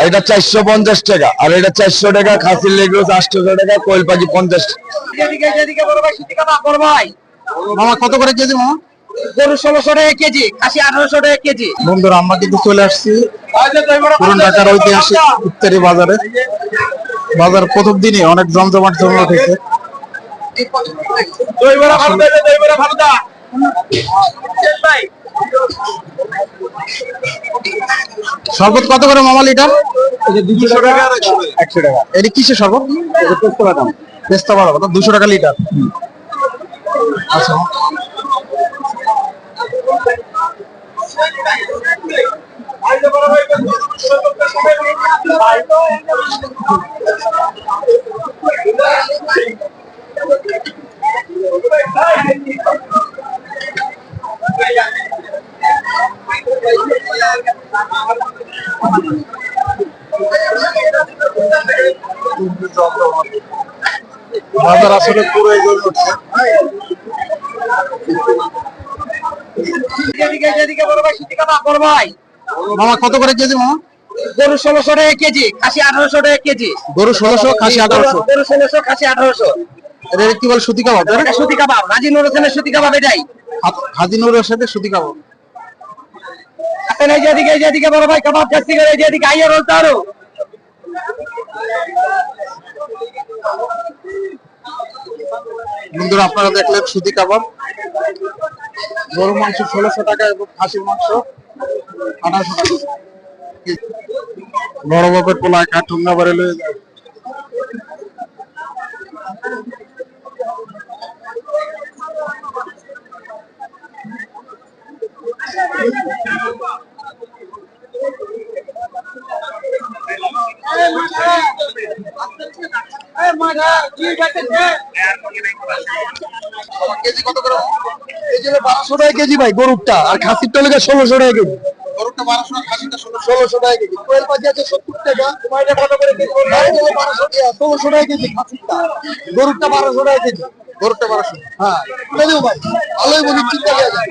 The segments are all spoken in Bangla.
এটা 450 টাকা, আর এটা 400 টাকা। খাসির লেগ রোজ 800 টাকা, কোয়েল পাখি 50 টাকা। মামা কত করে কেজি মামা? গরু 1600 টাকা কেজি, খাসি 1800 টাকা কেজি। বন্ধুরা আমরা কিন্তু চলে আসছি পুরান ঢাকার ঐতিহাসিক ইফতারি বাজারে। বাজার প্রথম দিনে অনেক জমজমাট জমে উঠেছে। শরবত কত করে মামা লিটার? 200 টাকা আর 100 টাকা। এটা কিসের শরবত? পেস্তা বাদাম 200 টাকা লিটার। আচ্ছা বাজার আসলে পুরো জমে উঠছে। মামা কত করে কেজি মামা? গরু 1600 টাকা কেজি, খাসি 1800 টাকা কেজি। গরু 1600, খাসি 1800। গরু 1600, খাসি 1800। এটা কি বলে সুতি কাবাব? এটা সুতি কাবাব, হাজী নুর হোসেনের সুতি কাবাব এটাই। হাজী নুরের সাথে সুতি কাবাব। আপনি যেদিকে বড় ভাই কাবাব খাচ্ছি করে যেদিকে আইয়া রোলতে আরো। বন্ধুরা আপনারা দেখলেন সুতি কাবাব। গরু মাংস 1600 টাকা এবং খাসির মাংস 1800 টাকা। বড় বাপের পোলা ঠুঙ্গা ভরে লয়ে যায়। কেজি কত করে? এই যে 1200 টাকা কেজি ভাই গরুটা, আর খাসিরটা লেগে 1600 টাকা কেজি। গরুটা 1200, খাসিটা 1600 টাকা কেজি। কোয়েল পাখি আছে 70 টাকা। তোমারটা কত করে কেজি? 1200 টাকা, 1600 টাকা কেজি খাসিরটা। গরুটা 1200 টাকা কেজি। গরুটা 1200। হ্যাঁ বলে দিও ভাই, ভালোই বলি, চিন্তা করা যায়।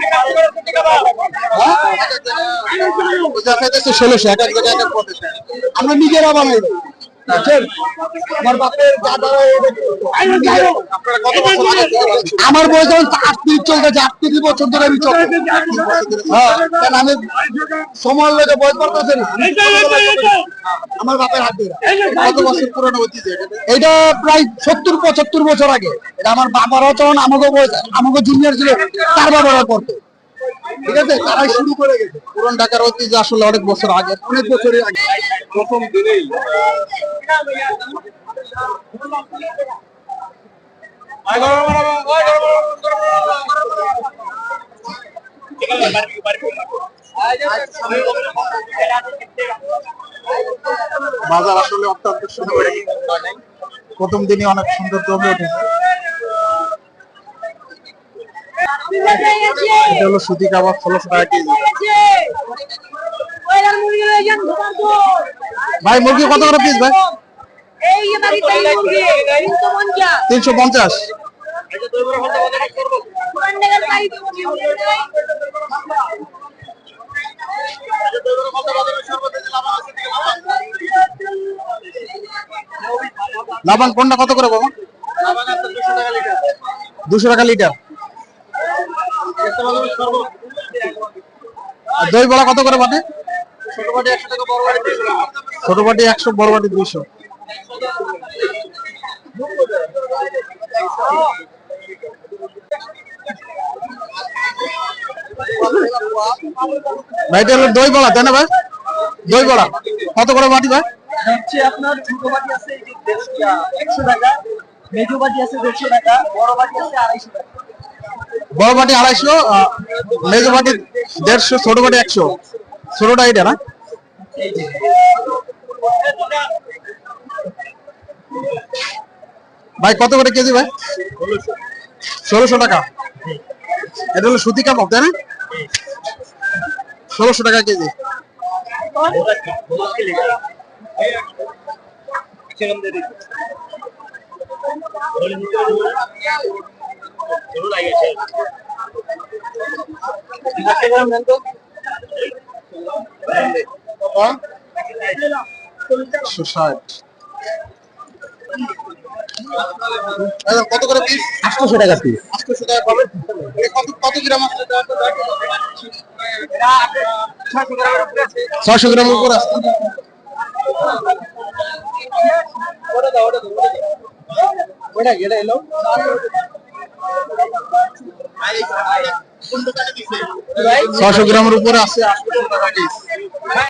ওই যে খাইতেছে 1600, এক এক জায়গায় এক এক পথে। আমরা নিজেরা বানাই দেব। বুঝছেন? আমার বাপের দাদারা আপনারা কত বছর আগে থেকে বানাচ্ছেন? আমার বয়স যখন 8 চলতেছে, 8 বছর ধরে আমি চলতে। হ্যাঁ, কারণ আমি সময় লেগে বয়স বাড়তেছে না। আমার বাপের হাত দিয়ে। কত বছর পুরনো ঐতিহ্য এটা? এটা প্রায় 70-75 বছর আগে। এটা আমার বাবারাও তখন আমাকে বয়স, আমাকে জুনিয়র ছিল, তার বাবারা করতো। ঠিক আছে, তারাই শুরু করে গেছে। পুরান ঢাকার ঐতিহ্য আসলে অনেক বছর আগে, অনেক বছরই আগে। প্রথম দিনেই। বাজার আসলে অত্যন্ত সুন্দর। প্রথম দিনই অনেক সুন্দর জমে উঠেছে। এটা হলো সুতি কাবাব, 1600 টাকা কেজি। ভাই মুরগি কত করে পিস ভাই? 350। লাবান কোনটা কত করে বাবা? 200 টাকা লিটার। আর দই বড়া কত করে বাটে? ছোট বাটি 100, বড় বাটি 200। ভাই এটা হলো দই বড়া, তাই না ভাই? দই বড়া কত করে বাটি ভাই? হচ্ছে আপনার ছোট বাটি আছে 100 টাকা, মেজো বাটি আছে 150 টাকা, বড় বাটি আছে 250 টাকা। বড় বাটি 250, মেজো বাটি 150, ছোট বাটি 100। ছোটটা এটা না? ভাই কত করে কেজি ভাই? 1600 টাকা। এটা হলো সুতি কাবাব, তাই না? 1600 টাকা কেজি। কত করে পিস? 800 টাকা পিস। 800 টাকা পাবেন। কত কত গ্রাম আছে? 600 গ্রামের উপর আছে। ওটা গেলে এলো 600 গ্রামের উপরে আছে 800 টাকা পিস।